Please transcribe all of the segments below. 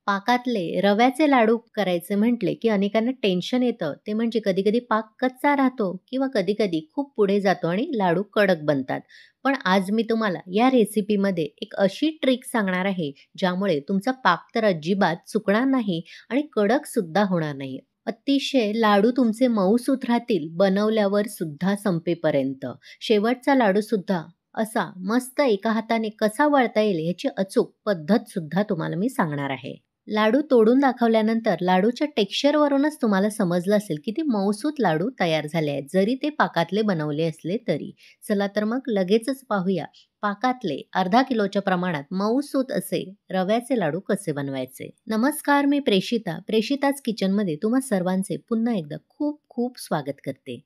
पाकातले रव्याचे लाडू करायचे म्हटले, की अनेकांना टेन्शन येतं. ते म्हणजे कधी-कधी पाक कच्चा राहतो किंवा कधी-कधी खूप पुढे जातो आणि लाडू कडक बनतात. पण आज मी तुम्हाला या रेसिपीमध्ये एक अशी ट्रिक सांगणार आहे, ज्यामुळे तुमचा पाक तर अजिबात चुकणार नाही आणि कडकसुद्धा होणार नाही. अतिशय लाडू तुमचे मऊसूत राहतील, बनवल्यावर सुद्धा संपेपर्यंत. शेवटचा लाडूसुद्धा असा मस्त एका हाताने कसा वळता येईल याची अचूक पद्धतसुद्धा तुम्हाला मी सांगणार आहे. लाडू तोडून दाखवल्यानंतर लाडूच्या टेक्स्चरवरूनच तुम्हाला समजलं असेल किती मऊसूत लाडू तयार झाले आहेत, जरी ते पाकातले बनवले असले तरी. चला तर मग लगेचच पाहूया पाकातले अर्धा किलोच्या प्रमाणात मऊसूत असे रव्याचे लाडू कसे बनवायचे. नमस्कार, मी प्रेषिताच किचनमध्ये तुम्हा सर्वांचे पुन्हा एकदा खूप खूप स्वागत करते.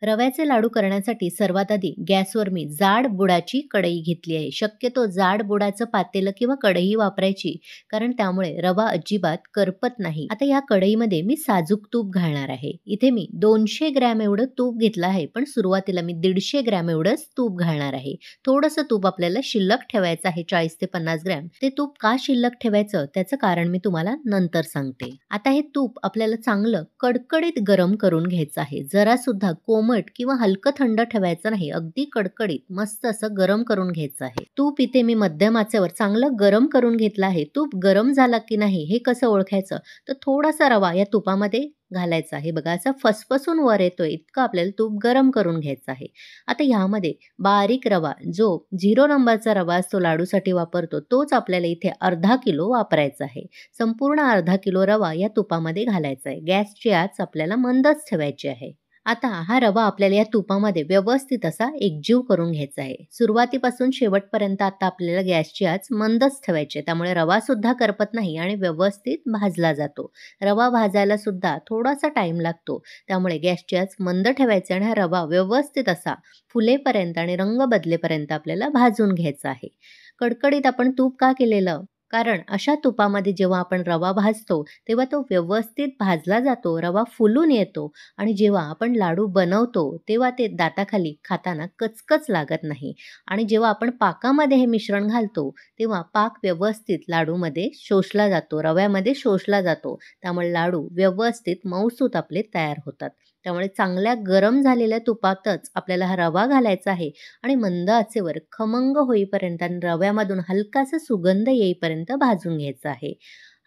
रव्याचे लाडू करण्यासाठी सर्वात आधी गॅसवर मी जाड बुडाची कढई घेतली आहे. शक्यतो जाड बुडाचं पातेलं किंवा कढई वापरायची, कारण त्यामुळे रवा अजिबात करपत नाही. आता या कढईमध्ये मी साजूक तूप घालणार आहे. इथे मी 200 ग्रॅम एवढं तूप घेतलं आहे, पण सुरुवातीला मी 150 ग्रॅम एवढंच तूप घालणार आहे. थोडंसं तूप आपल्याला शिल्लक ठेवायचं आहे, 40 ते 50 ग्रॅम. ते तूप का शिल्लक ठेवायचं त्याचं कारण मी तुम्हाला नंतर सांगते. आता हे तूप आपल्याला चांगलं कडकडीत गरम करून घ्यायचं आहे. जरा सुद्धा कोमट किंवा हलकं थंड ठेवायचं नाही, अगदी कडकडीत मस्त असं गरम करून घ्यायचं आहे. तूप इथे मी मध्यम आचेवर चांगलं गरम करून घेतलं आहे. तूप गरम झाला की नाही हे कसं ओळखायचं, तर थोडासा रवा या तुपामध्ये घालायचा आहे. बघा, असा फसफसून वर येतोय इतकं आपल्याला तूप गरम करून घ्यायचं आहे. आता ह्यामध्ये बारीक रवा, जो 0 नंबरचा रवा असतो लाडूसाठी वापरतो, तोच आपल्याला इथे अर्धा किलो वापरायचा आहे. संपूर्ण अर्धा किलो रवा या तुपामध्ये घालायचा आहे. गॅसची आच आपल्याला मंदच ठेवायची आहे. आता हा रवा आपल्याला या तुपामध्ये व्यवस्थित असा एकजीव करून घ्यायचा आहे. सुरुवातीपासून शेवटपर्यंत आता आपल्याला गॅसची आच मंदच ठेवायची आहे. त्यामुळे रवा सुद्धा करपत नाही आणि व्यवस्थित भाजला जातो. रवा भाजायला सुद्धा थोडासा टाइम लागतो. त्यामुळे गॅसची आच मंद ठेवायची आणि हा रवा व्यवस्थित असा फुलेपर्यंत आणि रंग बदलेपर्यंत आपल्याला भाजून घ्यायचा आहे. कडकडीत आपण तूप का केलेलं? कारण अशा तुपामध्ये जेव्हा आपण रवा भाजतो, तेव्हा तो व्यवस्थित भाजला जातो, रवा फुलून येतो आणि जेव्हा आपण लाडू बनवतो, तेव्हा ते दाताखाली खाताना कचकच लागत नाही. आणि जेव्हा आपण पाकामध्ये हे मिश्रण घालतो, तेव्हा पाक व्यवस्थित लाडूमध्ये शोषला जातो, रव्यामध्ये शोषला जातो. त्यामुळे लाडू व्यवस्थित मऊसूत आपले तयार होतात. त्यामुळे चांगल्या गरम झालेल्या तुपातच आपल्याला हा रवा घालायचा आहे आणि मंद आचेवर खमंग होईपर्यंत आणि रव्यामधून हलकासा सुगंध येईपर्यंत भाजून घ्यायचा आहे.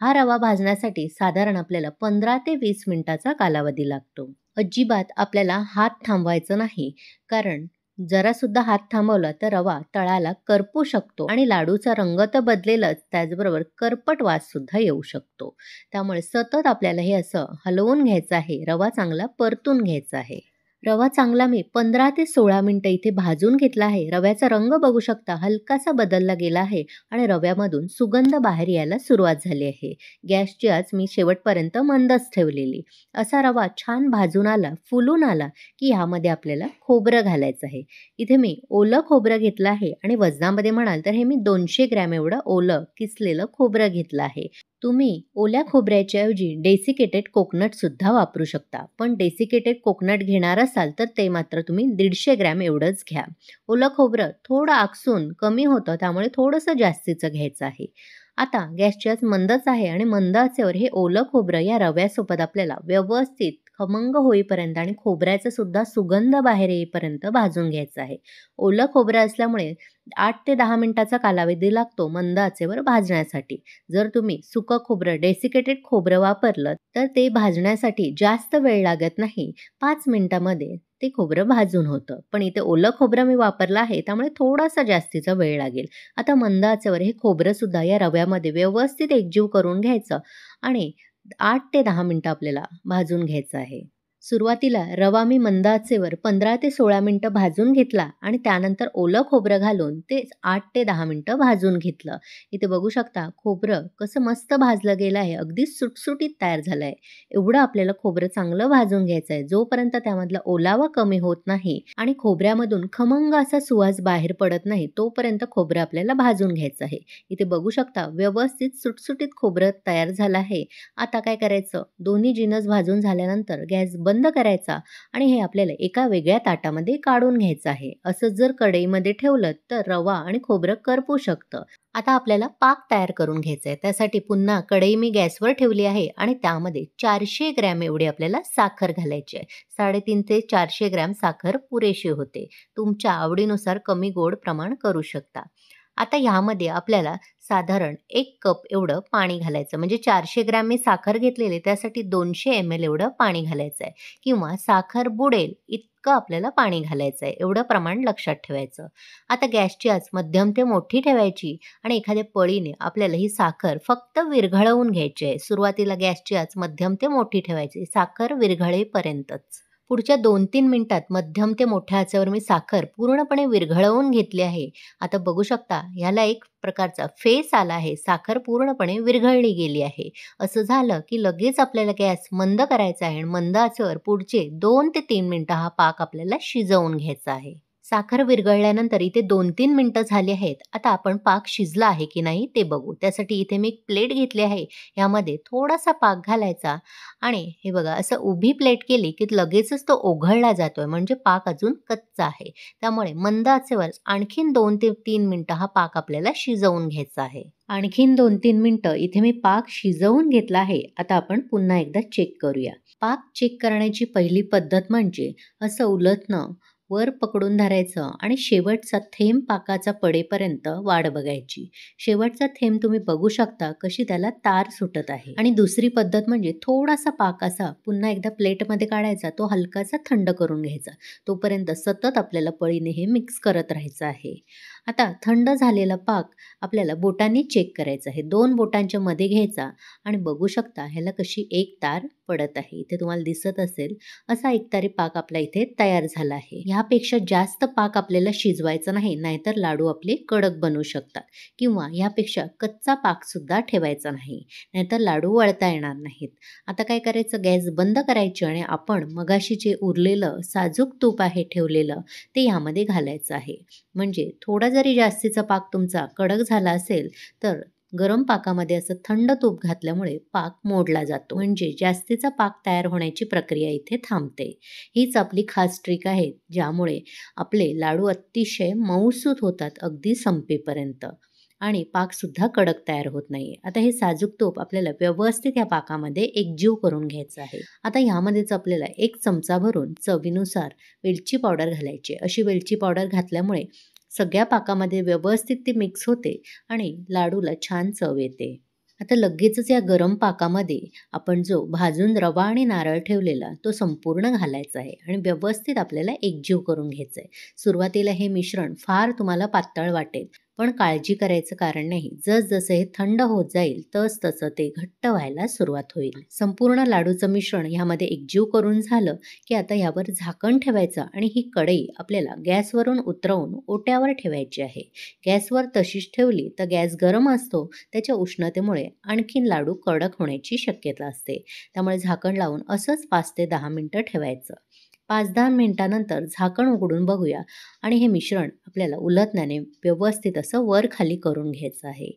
हा रवा भाजण्यासाठी साधारण आपल्याला 15 ते 20 मिनिटाचा कालावधी लागतो. अजिबात आपल्याला हात थांबवायचा नाही, कारण जरा सुद्धा हात थांबवला तर रवा तळाला करपू शकतो आणि लाडूचा रंग तर बदलेलच, त्याचबरोबर करपट वास सुद्धा येऊ शकतो. त्यामुळे सतत आपल्याला हे असं हलवून घ्यायचं आहे, रवा चांगला परतून घ्यायचा आहे. रवा चांगला मी 15 ते 16 मिनिटं इथे भाजून घेतला आहे. रव्याचा रंग बघू शकता, हलकासा बदलला गेला आहे आणि रव्यामधून सुगंध बाहेर यायला सुरुवात झाली आहे. गॅसची आच मी शेवटपर्यंत मंदच ठेवलेली. असा रवा छान भाजून आला, फुलून आला की ह्यामध्ये आपल्याला खोबरं घालायचं आहे. इथे मी ओलं खोबरं घेतलं आहे आणि वजनामध्ये म्हणाल तर हे मी 200 ग्रॅम एवढं ओलं किसलेलं खोबरं घेतलं आहे. तुम्ही ओल्या खोबऱ्याच्या ऐवजी डेसिकेटेड कोकोनट सुद्धा वापरू शकता. पण डेसिकेटेड कोकोनट घेणार असाल तर ते मात्र तुम्ही 150 ग्रॅम एवढंच घ्या. ओलं खोबरं थोडं आकसून कमी होतं, त्यामुळे थोडंसं जास्तीचं घ्यायचं आहे. आता गॅसची आच मंदच आहे आणि मंद आचेवर हे ओलं खोबरं या रव्यासोबत आपल्याला व्यवस्थित खमंग होईपर्यंत आणि खोबऱ्याचा सुद्धा सुगंध बाहेर येईपर्यंत भाजून घ्यायचं आहे. ओलं खोबरं असल्यामुळे 8 ते 10 मिनिटाचा कालावधी लागतो मंद आचेवर भाजण्यासाठी. जर तुम्ही सुकं खोबरं, डेसिकेटेड खोबरं वापरलं तर ते भाजण्यासाठी जास्त वेळ लागत नाही. 5 मिनिटामध्ये ते खोबरं भाजून होतं. पण इथे ओलं खोबरं मी वापरलं आहे, त्यामुळे थोडासा जास्तीचा वेळ लागेल. आता मंद आचेवर हे खोबरं सुद्धा या रव्यामध्ये व्यवस्थित एकजीव करून घ्यायचं आणि 8 ते 10 मिनिटं आपल्याला भाजून घ्यायचं आहे. सुरुवातीला रवा मी मंद आचेवर 15 ते 16 मिनिटं भाजून घेतला आणि त्यानंतर ओलं खोबरं घालून ते 8 ते 10 मिनिटं भाजून घेतलं. इथे बघू शकता खोबरं कसं मस्त भाजलं गेलं आहे, अगदी सुटसुटीत तयार झालं आहे. एवढं आपल्याला खोबरं चांगलं भाजून घ्यायचं आहे, जोपर्यंत त्यामधला ओलावा कमी होत नाही आणि खोबऱ्यामधून खमंग असा सुवास बाहेर पडत नाही, तोपर्यंत खोबरं आपल्याला भाजून घ्यायचं आहे. इथे बघू शकता व्यवस्थित सुटसुटीत खोबरं तयार झालं आहे. आता काय करायचं, दोन्ही जिन्नस भाजून झाल्यानंतर गॅस बंद करायचा आणि हे आपल्याला एका वेगळ्या ताटामध्ये काढून घ्यायचं आहे. असं जर कढईमध्ये ठेवलं तर रवा आणि खोबरं करपू शकतं. आता आपल्याला पाक तयार करून घ्यायचा आहे. त्यासाठी पुन्हा कढई मी गॅसवर ठेवली आहे आणि त्यामध्ये 400 ग्रॅम एवढी आपल्याला साखर घालायची आहे. 350 ते 400 ग्रॅम साखर पुरेशी होते. तुमच्या आवडीनुसार कमी गोड प्रमाण करू शकता. आता ह्यामध्ये आपल्याला साधारण 1 कप एवढं पाणी घालायचं. म्हणजे 400 ग्रॅम मी साखर घेतलेली त्यासाठी 200 ml एवढं पाणी घालायचं आहे किंवा साखर बुडेल इतकं आपल्याला पाणी घालायचं आहे. एवढं प्रमाण लक्षात ठेवायचं. आता गॅसची आच मध्यम ते मोठी ठेवायची आणि एखाद्या पळीने आपल्याला ही साखर फक्त विरघळवून घ्यायची आहे. सुरुवातीला गॅसची आच मध्यम ते मोठी ठेवायची. साखर विरघळेपर्यंतच. पुढच्या 2-3 मिनिटात मध्यम ते मोठ्या आचेवर मी साखर पूर्णपणे विरघळवून घेतली आहे. आता बघू शकता ह्याला एक प्रकारचा फेस आला आहे. साखर पूर्णपणे विरघळली गेली आहे. असं झालं की लगेच आपल्याला गॅस मंद करायचा आहे आणि मंद आचेवर पुढचे 2 ते 3 मिनिटं हा पाक आपल्याला शिजवून घ्यायचा आहे. साखर विरघळल्यानंतर इथे 2-3 मिनिटं झाली आहेत. आता आपण पाक शिजला आहे की नाही ते बघू. त्यासाठी इथे मी एक प्लेट घेतली आहे. यामध्ये थोडासा पाक घालायचा आणि हे बघा असं उभी प्लेट केली की लगेचच तो ओघळला जातोय म्हणजे पाक अजून कच्चा आहे. त्यामुळे मंद आचेवर आणखीन 2 ते 3 मिनिटं हा पाक आपल्याला शिजवून घ्यायचा आहे. आणखीन 2-3 मिनिटं इथे मी पाक शिजवून घेतला आहे. आता आपण पुन्हा एकदा चेक करूया. पाक चेक करण्याची पहिली पद्धत म्हणजे असं उलटणं, वर पकडून धरायचं आणि शेवटचा थेंब पाकाचा पडेपर्यंत वाट बघायची. शेवटचा थेंब तुम्ही बघू शकता कशी त्याला तार सुटत आहे. आणि दुसरी पद्धत म्हणजे थोडासा पाक असा पुन्हा एकदा प्लेटमध्ये काढायचा, तो हलकासा थंड करून घ्यायचा. तोपर्यंत सतत आपल्याला पळीने हे मिक्स करत राहायचं आहे. आता थंड झालेला पाक आपल्याला बोटांनी चेक करायचा आहे. 2 बोटांच्या मध्ये घ्यायचा आणि बघू शकता ह्याला कशी एक तार पडत आहे. इथे तुम्हाला दिसत असेल असा एकतारी पाक आपला इथे तयार झाला आहे. ह्यापेक्षा जास्त पाक आपल्याला शिजवायचा नाही, नाहीतर लाडू आपले कडक बनू शकतात किंवा ह्यापेक्षा कच्चा पाक सुद्धा ठेवायचा नाही, नाहीतर लाडू वळता येणार नाहीत. आता काय करायचं, गॅस बंद करायची आणि आपण मगाशी जे उरलेलं साजूक तूप आहे ठेवलेलं ते ह्यामध्ये घालायचं आहे. म्हणजे थोडा जरी जास्तीचा पाक तुमचा कडक झाला असेल तर गरम पाकामध्ये असं थंड तूप घातल्यामुळे पाक मोडला जातो. म्हणजे जास्तीचा पाक तयार होण्याची प्रक्रिया इथे थांबते. हीच आपली खास ट्रिक आहे ज्यामुळे आपले लाडू अतिशय मऊसूत होतात अगदी संपेपर्यंत आणि पाकसुद्धा कडक तयार होत नाही. आता हे साजूक तूप आपल्याला व्यवस्थित या पाकामध्ये एकजीव करून घ्यायचं आहे. आता ह्यामध्येच आपल्याला 1 चमचा भरून चवीनुसार वेलची पावडर घालायची. अशी वेलची पावडर घातल्यामुळे सगळ्या पाकामध्ये व्यवस्थित ती मिक्स होते आणि लाडूला छान चव येते. आता लगेचच या गरम पाकामध्ये आपण जो भाजून रवा आणि नारळ ठेवलेला तो संपूर्ण घालायचा आहे आणि व्यवस्थित आपल्याला एकजीव करून घ्यायचं आहे. सुरुवातीला हे मिश्रण फार तुम्हाला पातळ वाटेल, पण काळजी करायचं कारण नाही. जसजसं हे थंड होत जाईल तसं ते घट्ट व्हायला सुरुवात होईल. संपूर्ण लाडूचं मिश्रण ह्यामध्ये एकजीव करून झालं की आता यावर झाकण ठेवायचं आणि ही कढई आपल्याला गॅसवरून उतरवून ओट्यावर ठेवायची आहे. गॅसवर तशीच ठेवली तर गॅस गरम असतो, त्याच्या उष्णतेमुळे आणखीन लाडू कडक होण्याची शक्यता असते. त्यामुळे झाकण लावून असंच 5 ते 10 मिनिटं ठेवायचं. 5-10 मिनिटानंतर झाकण उघडून बघूया आणि हे मिश्रण आपल्याला उलटण्याने व्यवस्थित असं वर खाली करून घ्यायचं आहे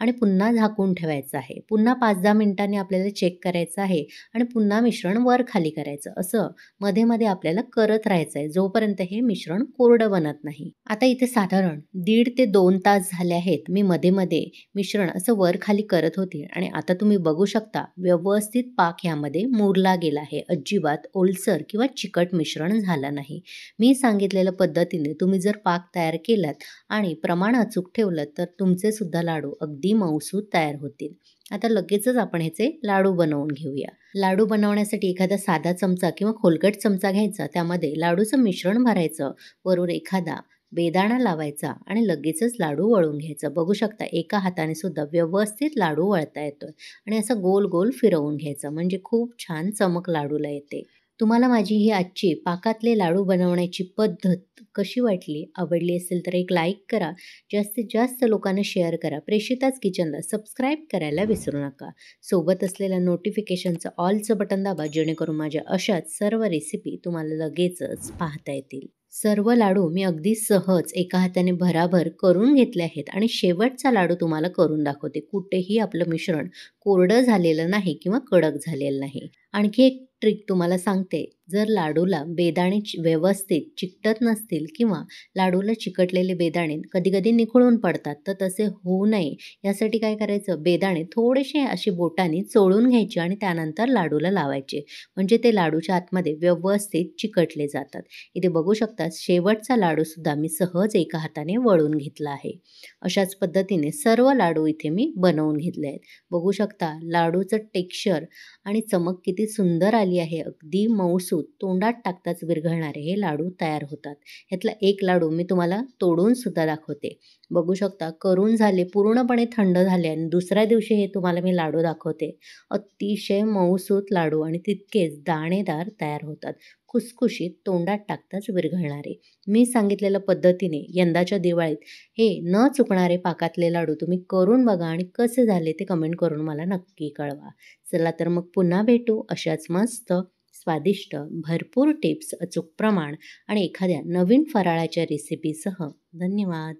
आणि पुन्हा झाकून ठेवायचं आहे. पुन्हा 5-10 मिनिटांनी आपल्याला चेक करायचं आहे आणि पुन्हा मिश्रण वर खाली करायचं. असं मध्ये मध्ये आपल्याला करत राहायचं आहे जोपर्यंत हे मिश्रण कोरडं बनत नाही. आता इथे साधारण 1.5 ते 2 तास झाले आहेत. मी मध्ये मध्ये मिश्रण असं वर खाली करत होते आणि आता तुम्ही बघू शकता व्यवस्थित पाक यामध्ये मुरला गेला आहे. अजिबात ओलसर किंवा चिकट मिश्रण झालं नाही. मी सांगितलेल्या पद्धतीने तुम्ही जर पाक तयार केलात आणि प्रमाण अचूक ठेवलं तर तुमचे सुद्धा लाडू अगदी मऊसूत तयार होतील. आता लगेचच आपण ह्याचे लाडू बनवून घेऊया. लाडू बनवण्यासाठी एखादा साधा चमचा किंवा खोलगट चमचा घ्यायचा, त्यामध्ये लाडूचं मिश्रण भरायचं, वरून एखादा बेदाणा लावायचा आणि लगेचच लाडू वळून घ्यायचं. बघू शकता एका हाताने सुद्धा व्यवस्थित लाडू वळता येतोय आणि असं गोल गोल फिरवून घ्यायचं म्हणजे खूप छान चमक लाडूला येते. तुम्हाला माझी ही आजची पाकातले लाडू बनवण्याची पद्धत कशी वाटली? आवडली असेल तर एक लाईक करा. जास्तीत जास्त लोकांना शेअर करा. प्रेषिताच किचनला सबस्क्राईब करायला विसरू नका. सोबत असलेल्या नोटिफिकेशनचं ऑलचं बटन दाबा जेणेकरून माझ्या अशाच सर्व रेसिपी तुम्हाला लगेचच पाहता येतील. सर्व लाडू मी अगदी सहज एका हाताने भराभर करून घेतले आहेत आणि शेवटचा लाडू तुम्हाला करून दाखवते. कुठेही आपलं मिश्रण कोरडं झालेलं नाही किंवा कडक झालेलं नाही. आणखी एक ट्रिक तुम्हाला सांगते. जर लाडूला बेदाणे व्यवस्थित चिकटत नसतील किंवा लाडूला चिकटलेले बेदाणे कधी-कधी निखळून पडतात, तर तसे होऊ नये यासाठी काय करायचं, बेदाणे थोडेसे असे बोटाने चोळून घ्यायचे आणि त्यानंतर लाडूला लावायचे. म्हणजे ते लाडूच्या आतमध्ये व्यवस्थित चिकटले जातात. इथे बघू शकता शेवटचा लाडूसुद्धा मी सहज एका हाताने वळून घेतला आहे. अशाच पद्धतीने सर्व लाडू इथे मी बनवून घेतले आहेत. बघू शकता लाडूचं टेक्स्चर आणि चमक किती सुंदर आली आहे. अगदी मऊसूत तोंडात टाकताच विरघळणारे हे लाडू तयार होतात. ह्यातला एक लाडू मी तुम्हाला तोडून सुद्धा दाखवते. बघू शकता करून झाले, पूर्णपणे थंड झाले आणि दुसऱ्या दिवशी हे तुम्हाला मी लाडू दाखवते. अतिशय मऊसूत लाडू आणि तितकेच दाणेदार तयार होतात. खुसखुशीत तोंडात टाकताच विरघळणारे. मी सांगितलेल्या पद्धतीने यंदाच्या दिवाळीत हे न चुकणारे पाकातले लाडू तुम्ही करून बघा आणि कसे झाले ते कमेंट करून मला नक्की कळवा. चला तर मग पुन्हा भेटू अशाच मस्त, स्वादिष्ट, भरपूर टिप्स, अचूक प्रमाण आणि एखाद्या नवीन फराळाच्या रेसिपीसह. धन्यवाद.